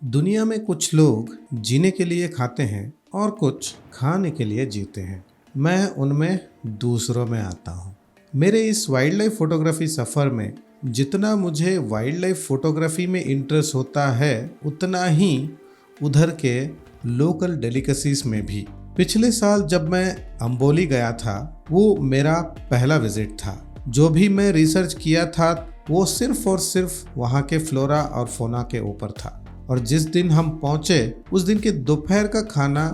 दुनिया में कुछ लोग जीने के लिए खाते हैं और कुछ खाने के लिए जीते हैं। मैं उनमें दूसरों में आता हूँ। मेरे इस वाइल्ड लाइफ फोटोग्राफी सफ़र में जितना मुझे वाइल्ड लाइफ फोटोग्राफी में इंटरेस्ट होता है उतना ही उधर के लोकल डेलिकेसीज में भी। पिछले साल जब मैं अंबोली गया था वो मेरा पहला विजिट था। जो भी मैं रिसर्च किया था वो सिर्फ और सिर्फ वहाँ के फ्लोरा और फोना के ऊपर था। और जिस दिन हम पहुँचे उस दिन के दोपहर का खाना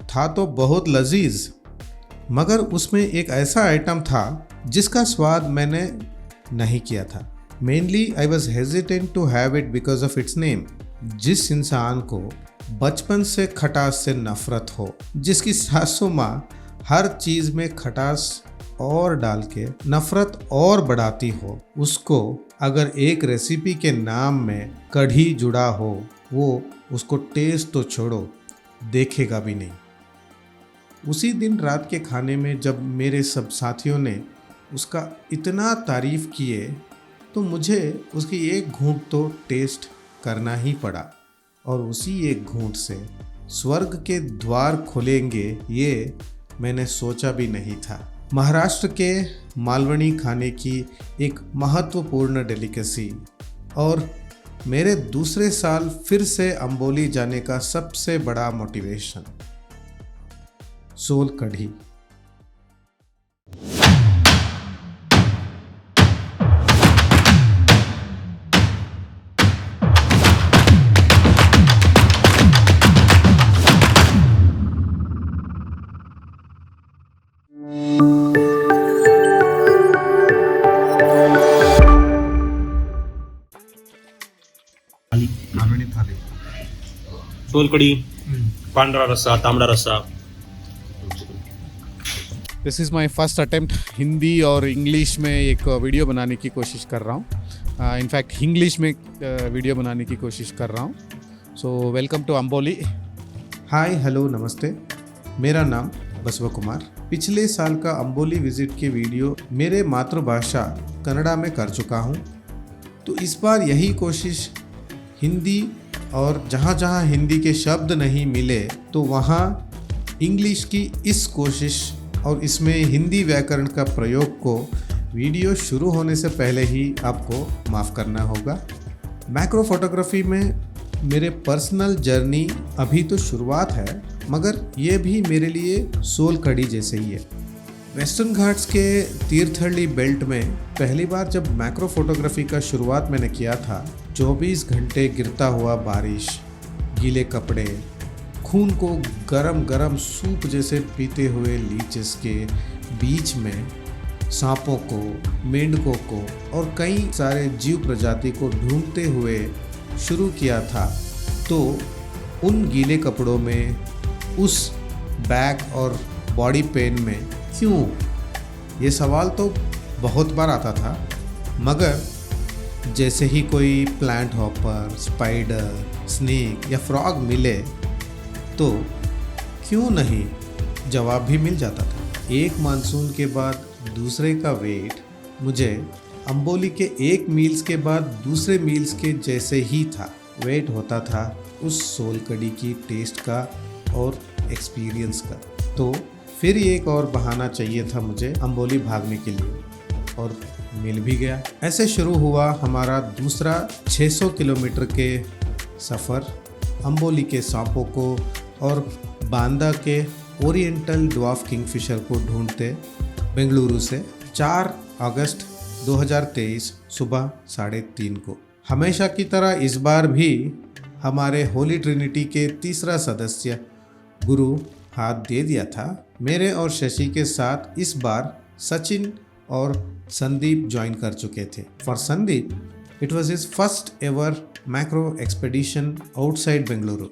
था तो बहुत लजीज, मगर उसमें एक ऐसा आइटम था जिसका स्वाद मैंने नहीं किया था। Mainly I was hesitant to have it because of its name. जिस इंसान को बचपन से खटास से नफरत हो, जिसकी सासू माँ हर चीज़ में खटास और डाल के नफरत और बढ़ाती हो, उसको अगर एक रेसिपी के नाम में कढ़ी जुड़ा हो वो उसको टेस्ट तो छोड़ो देखेगा भी नहीं। उसी दिन रात के खाने में जब मेरे सब साथियों ने उसका इतना तारीफ़ किए तो मुझे उसकी एक घूंट तो टेस्ट करना ही पड़ा। और उसी एक घूंट से स्वर्ग के द्वार खुलेंगे ये मैंने सोचा भी नहीं था। महाराष्ट्र के मालवनी खाने की एक महत्वपूर्ण डेलिकेसी और मेरे दूसरे साल फिर से अंबोली जाने का सबसे बड़ा मोटिवेशन, सोल कढ़ी। सोलकढी, पांढरा रस्सा, तांबडा रस्सा। This is my first attempt Hindi और इंग्लिश में एक वीडियो बनाने की कोशिश कर रहा हूँ। इनफैक्ट इंग्लिश में वीडियो बनाने की कोशिश कर रहा हूँ। So welcome to Amboli. Hi hello नमस्ते, मेरा नाम बसवा कुमार। पिछले साल का अंबोली विजिट के वीडियो मेरे मातृभाषा कन्नड़ा में कर चुका हूँ, तो इस बार यही कोशिश हिंदी और जहाँ जहाँ हिंदी के शब्द नहीं मिले तो वहाँ इंग्लिश की इस कोशिश और इसमें हिंदी व्याकरण का प्रयोग को वीडियो शुरू होने से पहले ही आपको माफ़ करना होगा। मैक्रो फोटोग्राफी में मेरे पर्सनल जर्नी अभी तो शुरुआत है, मगर ये भी मेरे लिए सोल कढ़ी जैसे ही है। वेस्टर्न घाट्स के तीर्थहल्ली बेल्ट में पहली बार जब मैक्रो फोटोग्राफी का शुरुआत मैंने किया था, 24 घंटे गिरता हुआ बारिश, गीले कपड़े, खून को गरम गरम सूप जैसे पीते हुए लीचेस के बीच में सांपों को, मेंढकों को और कई सारे जीव प्रजाति को ढूंढते हुए शुरू किया था। तो उन गीले कपड़ों में, उस बैक और बॉडी पेन में क्यों, ये सवाल तो बहुत बार आता था। मगर जैसे ही कोई प्लांट हॉपर, स्पाइडर, स्नेक या फ्रॉग मिले तो क्यों नहीं जवाब भी मिल जाता था। एक मानसून के बाद दूसरे का वेट मुझे अंबोली के एक मील्स के बाद दूसरे मील्स के जैसे ही था। वेट होता था उस सोल कढ़ी की टेस्ट का और एक्सपीरियंस का। तो फिर एक और बहाना चाहिए था मुझे अंबोली भागने के लिए, और मिल भी गया। ऐसे शुरू हुआ हमारा दूसरा 600 किलोमीटर के सफ़र अंबोली के सांपों को और बांदा के ओरिएंटल ड्वार्फ किंगफिशर को ढूंढते बेंगलुरु से 4 अगस्त 2023 सुबह 3:30 को। हमेशा की तरह इस बार भी हमारे होली ट्रिनिटी के तीसरा सदस्य गुरु हाथ दे दिया था। मेरे और शशि के साथ इस बार सचिन और संदीप ज्वाइन कर चुके थे। For Sandeep it was his first ever macro expedition outside Bengaluru.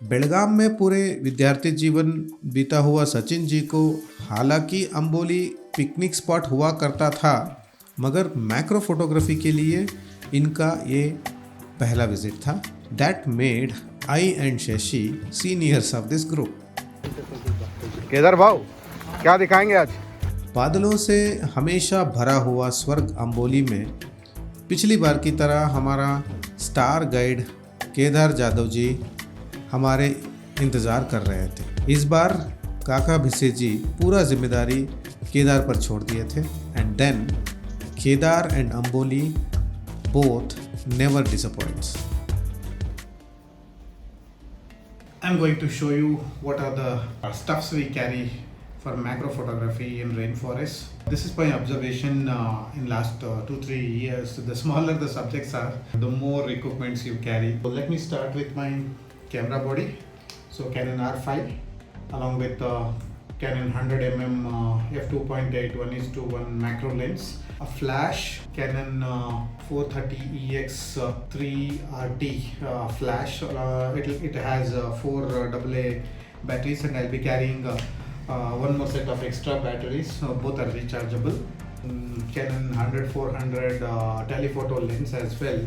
Belgaum में पूरे विद्यार्थी जीवन बीता हुआ सचिन जी को हालांकि अंबोली पिकनिक स्पॉट हुआ करता था, मगर मैक्रो फोटोग्राफी के लिए इनका ये पहला विजिट था। That made I and Shashi seniors of this group. Kedar भाव क्या दिखाएंगे आज? बादलों से हमेशा भरा हुआ स्वर्ग अंबोली में पिछली बार की तरह हमारा स्टार गाइड केदार जादव जी हमारे इंतज़ार कर रहे थे। इस बार काका भिसे जी पूरा जिम्मेदारी केदार पर छोड़ दिए थे। And then Kedar and Amboli both never disappoints. I'm going to show you what are the stuffs we carry for macro photography in rainforest. This is my observation in last 2-3 years. The smaller the subjects are, the more equipments you carry. So let me start with my camera body. So Canon R5 along with Canon 100mm f2.8 1:1 macro lens, a flash Canon 430EX3 RT flash. It has 4 AA batteries, and I'll be carrying one more set of extra batteries. Both are rechargeable. Canon 100-400 telephoto lens as well.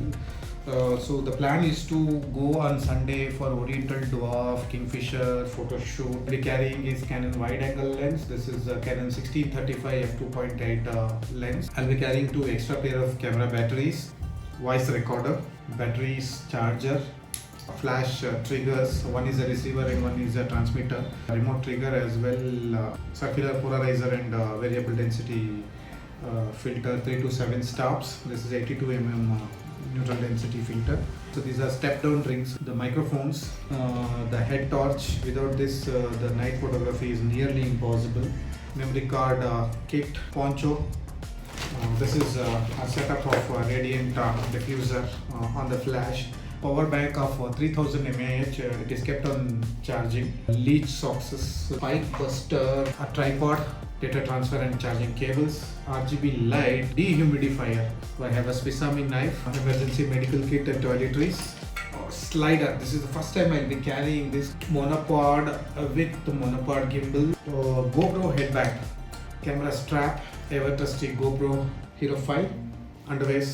So the plan is to go on Sunday for Oriental Dwarf, Kingfisher photo shoot. I'll be carrying is Canon wide angle lens. This is a Canon 1635 f2.8 lens. I'll be carrying 2 extra pair of camera batteries, voice recorder, batteries, charger, flash triggers. One is a receiver and one is a transmitter. Remote trigger as well, circular polarizer and variable density filter, 3 to 7 stops. This is 82mm neutral density filter. So these are step down rings. The microphones, the head torch. Without this the night photography is nearly impossible. Memory card kit, poncho. This is a setup of radiant diffuser on the flash. Power bank of 3000 mAh. It is kept on charging. Leech socks, pipe buster, a tripod, data transfer and charging cables, RGB light, dehumidifier. So I have a Swisami knife, emergency medical kit and toiletries. Slider. This is the first time I'll be carrying this monopod with the monopod gimbal. GoPro headband, camera strap, ever trusty GoPro Hero 5, underways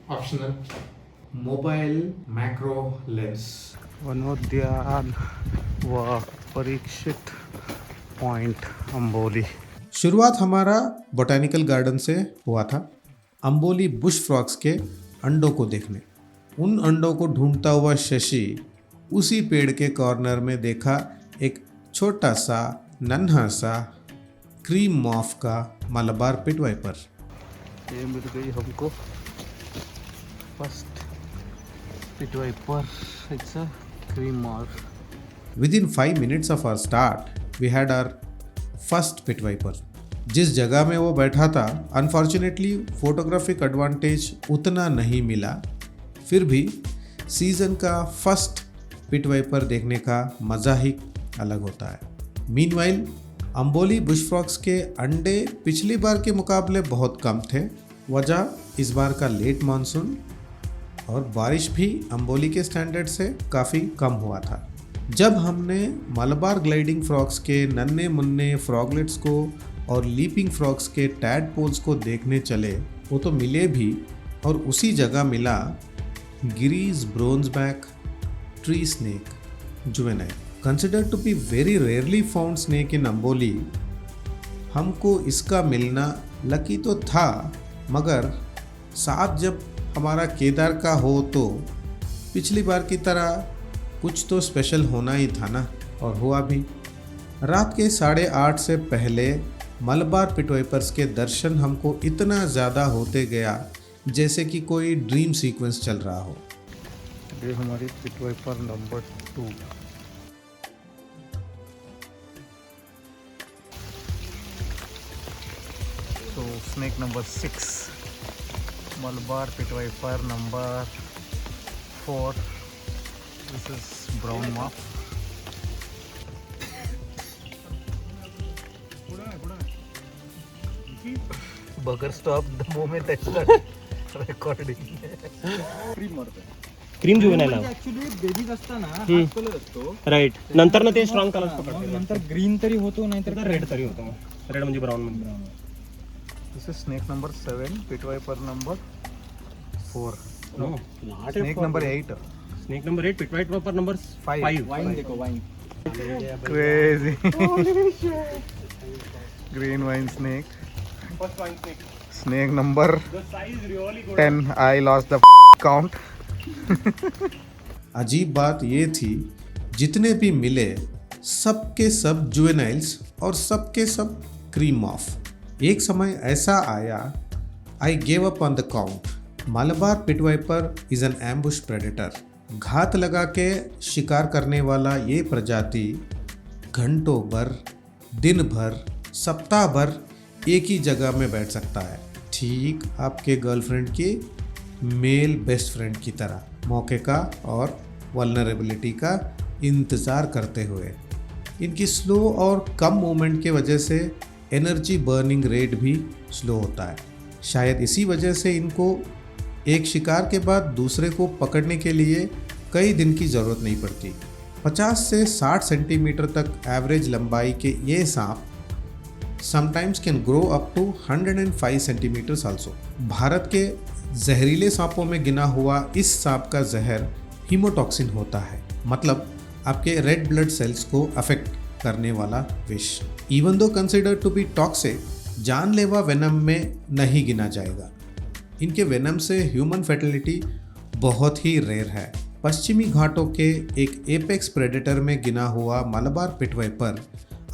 optional, mobile macro lens. वनोद्यान व Parikshit point Amboli. शुरुआत हमारा botanical garden से हुआ था, Amboli Bush frocks के अंडों को देखने। उन अंडों को ढूंढता हुआ शशि उसी पेड़ के कॉर्नर में देखा एक छोटा सा नन्हा सा क्रीम मॉफ का मलबार पिट वाइपर। ये मिल गई हमको first pit viper, it's a cream morph. Within 5 minutes of our start, we had our first pit viper. जिस जगह में वो बैठा था, अनफॉर्चुनेटली फोटोग्राफिक एडवांटेज उतना नहीं मिला। फिर भी सीज़न का फर्स्ट पिट वाइपर देखने का मज़ा ही अलग होता है। मीनवाइल अंबोली बुश फ्रॉक्स के अंडे पिछली बार के मुकाबले बहुत कम थे। वजह इस बार का लेट मानसून और बारिश भी अंबोली के स्टैंडर्ड से काफ़ी कम हुआ था। जब हमने मलबार ग्लाइडिंग फ्रॉक्स के नन्हे मुन्ने फ्रॉगलेट्स को और लीपिंग फ्रॉक्स के टैडपोल्स को देखने चले, वो तो मिले भी, और उसी जगह मिला Giri's bronzeback tree snake juvenile, considered to be very rarely found snake in Amboli. हमको इसका मिलना लकी तो था, मगर साथ जब हमारा केदार का हो तो पिछली बार की तरह कुछ तो स्पेशल होना ही था ना, और हुआ भी। रात के 8:30 से पहले मलबार पिट वाइपर्स के दर्शन हमको इतना ज़्यादा होते गया जैसे कि कोई ड्रीम सीक्वेंस चल रहा हो। ये हमारी पिट वाइपर नंबर 2। तो snake number 6, Malabar pit viper number 4। This is brown moth. Bugger stopped the moment I started recording. Cream juvenile actually babies असताना हाच कलर असतो, राईट. नंतर ना ते स्ट्रॉंग कलर पकडते, नंतर ग्रीन तरी होतो, नाहीतर रेड तरी होतो. रेड म्हणजे ब्राऊन मध्ये. This is snake number 7, pit viper number 4. No, Snake number 8. Snake number 8, pit viper number 5. Vine देखो vine. Crazy. Green wine snake. First one snake. Snake number The size really good. 10. I lost the count. अजीब बात ये थी, जितने भी मिले सबके सब जुवेनाइल्स और सबके सब क्रीम ऑफ। एक समय ऐसा आया, I gave up on the count. Malabar pit viper is an ambush predator. घात लगा के शिकार करने वाला ये प्रजाति घंटों भर, दिन भर, सप्ताह भर एक ही जगह में बैठ सकता है, ठीक आपके गर्लफ्रेंड की मेल बेस्ट फ्रेंड की तरह, मौके का और वल्नरेबिलिटी का इंतज़ार करते हुए। इनकी स्लो और कम मूवमेंट के वजह से एनर्जी बर्निंग रेट भी स्लो होता है। शायद इसी वजह से इनको एक शिकार के बाद दूसरे को पकड़ने के लिए कई दिन की ज़रूरत नहीं पड़ती। 50 से 60 सेंटीमीटर तक एवरेज लंबाई के ये सांप sometimes can grow up to 105 centimetres also. Bharat के जहरीले सांपों में गिना हुआ इस सांप का जहर हीमोटॉक्सिन होता है, मतलब आपके रेड ब्लड सेल्स को अफेक्ट करने वाला विष। Even though considered to be toxic, जानलेवा वेनम में नहीं गिना जाएगा। इनके वेनम से ह्यूमन फर्टिलिटी बहुत ही रेयर है। पश्चिमी घाटों के एक एपेक्स प्रेडेटर में गिना हुआ मालाबार पिट वाइपर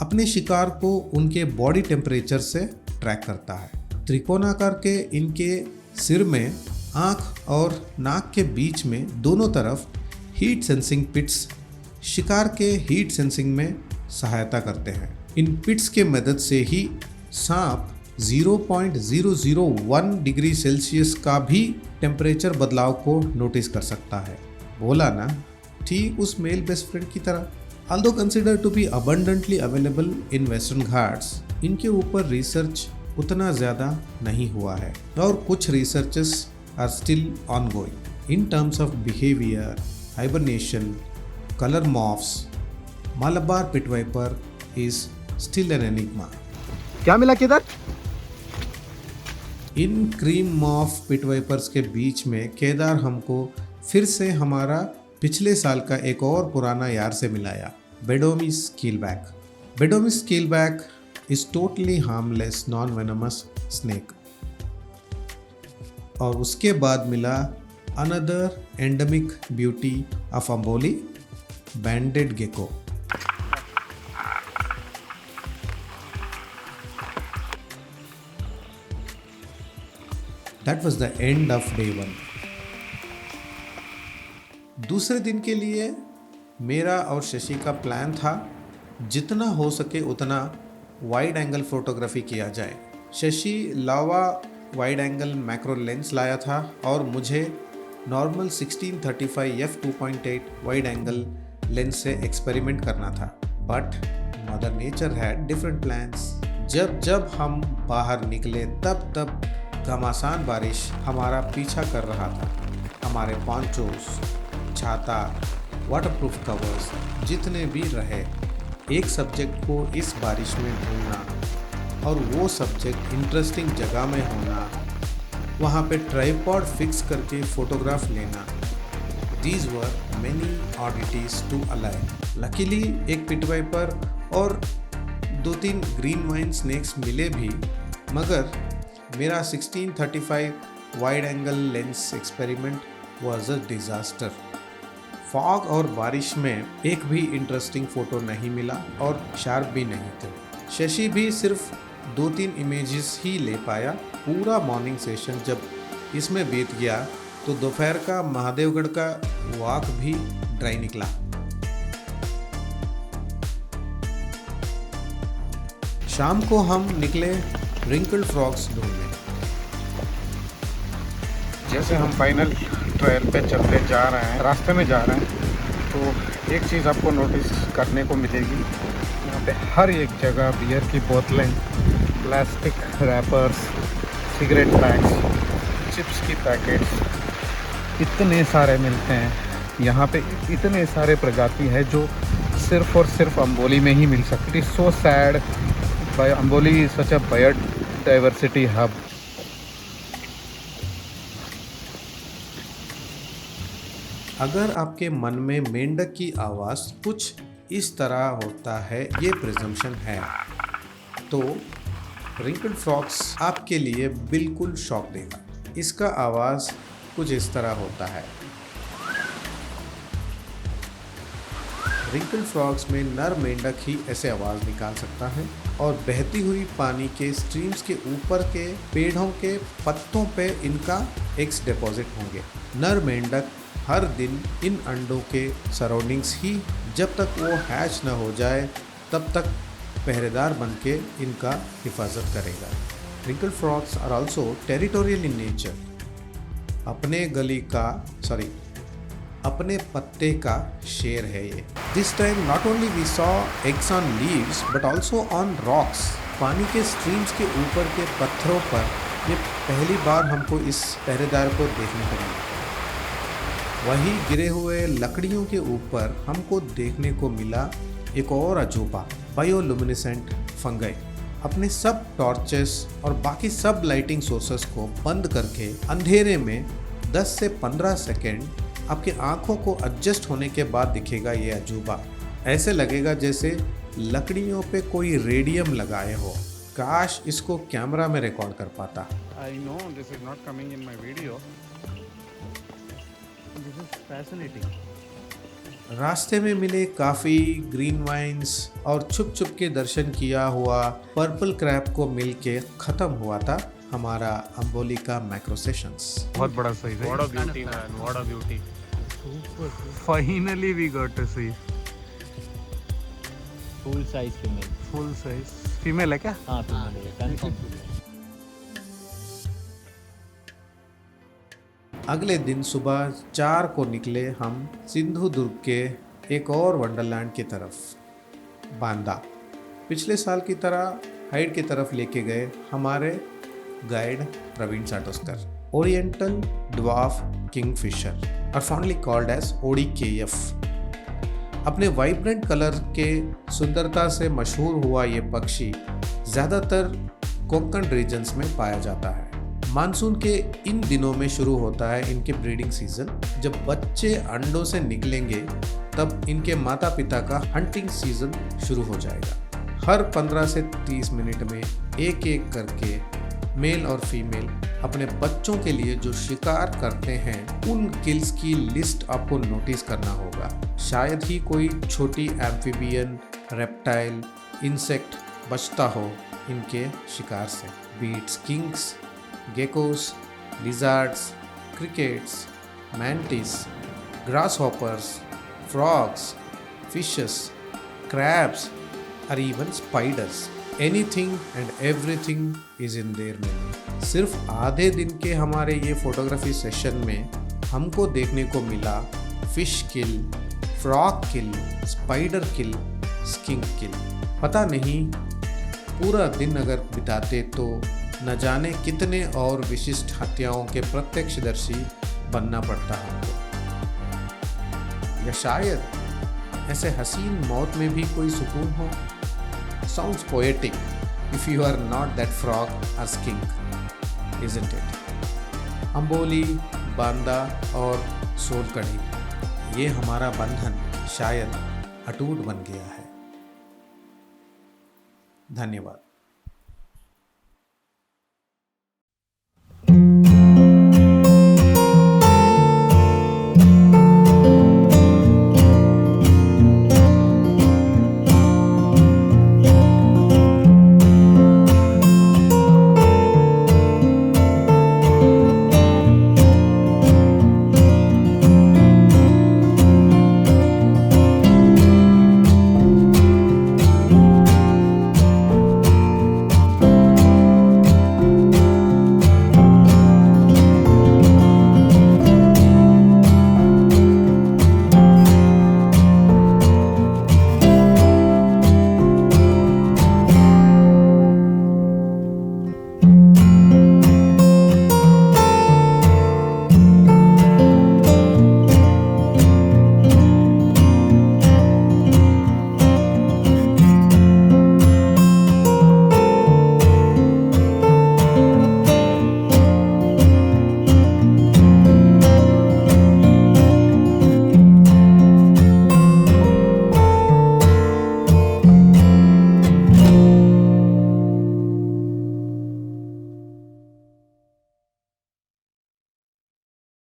अपने शिकार को उनके बॉडी टेम्परेचर से ट्रैक करता है। त्रिकोणाकार के इनके सिर में आँख और नाक के बीच में दोनों तरफ हीट सेंसिंग पिट्स शिकार के हीट सेंसिंग में सहायता करते हैं। इन पिट्स के मदद से ही सांप 0.001 डिग्री सेल्सियस का भी टेम्परेचर बदलाव को नोटिस कर सकता है। बोला ना, ठीक उस मेल बेस्ट फ्रेंड की तरह। Although considered to be abundantly available in Western Ghats, इनके ऊपर रिसर्च उतना ज़्यादा नहीं हुआ है और कुछ researches are still ongoing in terms of behavior, hibernation, color morphs. Malabar pit viper is still an enigma. क्या मिला केदार? इन क्रीम मॉफ पिट वाइपर्स के बीच में केदार हमको फिर से हमारा पिछले साल का एक और पुराना यार से मिलाया, Beddome's keelback. Beddome's keelback is totally harmless non venomous snake. और उसके बाद मिला another endemic beauty of Amboli, banded gecko. That was the end of day 1. दूसरे दिन के लिए मेरा और शशि का प्लान था जितना हो सके उतना वाइड एंगल फोटोग्राफी किया जाए। शशि लावा वाइड एंगल मैक्रो लेंस लाया था और मुझे normal 1635 f2.8 wide angle lens से एक्सपेरिमेंट करना था। But mother nature had different plans. जब हम बाहर निकले तब घमासान बारिश हमारा पीछा कर रहा था। हमारे पॉन्चोस, छाता, वाटरप्रूफ कवर्स जितने भी रहे, एक सब्जेक्ट को इस बारिश में ढूंढना और वो सब्जेक्ट इंटरेस्टिंग जगह में होना, वहाँ पे ट्राइपॉड फिक्स करके फोटोग्राफ लेना, these were many oddities to alive. Luckily एक पिट वाइपर और 2-3 ग्रीन वाइन स्नेक्स मिले भी, मगर मेरा 1635 wide angle lens experiment was a disaster. Fog और बारिश में एक भी इंटरेस्टिंग फ़ोटो नहीं मिला और शार्प भी नहीं थे। शशि भी सिर्फ 2-3 इमेजेस ही ले पाया। पूरा मॉर्निंग सेशन जब इसमें बीत गया तो दोपहर का महादेवगढ़ का वॉक भी ड्राई निकला। शाम को हम निकले रिंकल्ड फ्रॉग्स ढूंढने। जैसे हम फाइनल ट्रायल पे चलते जा रहे हैं, रास्ते में जा रहे हैं, तो एक चीज़ आपको नोटिस करने को मिलेगी। यहाँ पे हर एक जगह बियर की बोतलें, plastic rappers, cigarette PACS, chips की पैकेट्स इतने सारे मिलते हैं। यहाँ पे इतने सारे प्रजाति है जो सिर्फ और सिर्फ अंबोली में ही मिल सकती। It is so sad. Amboli is such a biodiversity hub. अगर आपके मन में मेंढक की आवाज़ कुछ इस तरह होता है, ये प्रिजम्पशन है, तो रिंकल्ड फ्रॉग्स आपके लिए बिल्कुल शॉक देगा। इसका आवाज़ कुछ इस तरह होता है। रिंकल फ्रॉग्स में नर मेंढक ही ऐसे आवाज़ निकाल सकता है और बहती हुई पानी के स्ट्रीम्स के ऊपर के पेड़ों के पत्तों पे इनका एग्स डिपॉजिट होंगे। नर मेंढक हर दिन इन अंडों के सराउंडिंग्स ही जब तक वो हैच न हो जाए तब तक पहरेदार बन के इनका हिफाजत करेगा। Wrinkle frogs are also territorial in nature. अपने पत्ते का शेर है ये। This time not only we saw eggs on leaves but also on rocks. पानी के स्ट्रीम्स के ऊपर के पत्थरों पर ये पहली बार हमको इस पहरेदार को देखने को मिला। वहीं गिरे हुए लकड़ियों के ऊपर हमको देखने को मिला एक और अजूबा, बायोलुमिनेसेंट फंगई। अपने सब टॉर्चेस और बाकी सब लाइटिंग सोर्सेस को बंद करके अंधेरे में 10 से 15 सेकेंड आपकी आंखों को एडजस्ट होने के बाद दिखेगा ये अजूबा। ऐसे लगेगा जैसे लकड़ियों पे कोई रेडियम लगाए हो। काश इसको कैमरा में रिकॉर्ड कर पाता। I know this is not coming in my video. This is fascinating. रास्ते में मिले काफ़ी ग्रीन वाइन्स और छुप छुप के दर्शन किया हुआ पर्पल क्रैब को मिलके ख़त्म हुआ था हमारा अंबोली का मैक्रो सेशंस। बहुत बड़ा साइज है। What a beauty, man. What a beauty. Finally we got to see full size female. full size. Female है क्या? हाँ फीमेल है कंफर्म। अगले दिन सुबह 4 को निकले हम सिंधु दुर्ग के एक और वंडरलैंड की तरफ, बांदा। पिछले साल की तरह हाइड की तरफ लेके गए हमारे guide Praveen Satoskar. Oriental dwarf kingfisher और फॉन्डली कॉल्ड एज ODKF। अपने वाइब्रेंट कलर के सुंदरता से मशहूर हुआ ये पक्षी ज़्यादातर कोंकण रीजन्स में पाया जाता है। मानसून के इन दिनों में शुरू होता है इनके ब्रीडिंग सीजन। जब बच्चे अंडों से निकलेंगे तब इनके माता पिता का हंटिंग सीजन शुरू हो जाएगा। हर 15 से 30 मिनट में एक एक करके मेल और फीमेल अपने बच्चों के लिए जो शिकार करते हैं उन किल्स की लिस्ट आपको नोटिस करना होगा। शायद ही कोई छोटी एम्फीबियन, रेप्टाइल, इंसेक्ट बचता हो इनके शिकार से। Beetles, skinks, geckos, lizards, crickets, mantis, grasshoppers, frogs, fishes, crabs, or even spiders. Anything and everything is in their menu. सिर्फ आधे दिन के हमारे ये फोटोग्राफी सेशन में हमको देखने को मिला फिश किल, फ्रॉग किल, स्पाइडर किल, स्किंक किल। पता नहीं पूरा दिन अगर बिताते तो न जाने कितने और विशिष्ट हत्याओं के प्रत्यक्षदर्शी बनना पड़ता हमको। या शायद ऐसे हसीन मौत में भी कोई सुकून हो। Sounds poetic if you are not that frog और skink, isn't it? Amboli, Banda और सोलकढ़ी, ये हमारा बंधन शायद अटूट बन गया है। धन्यवाद।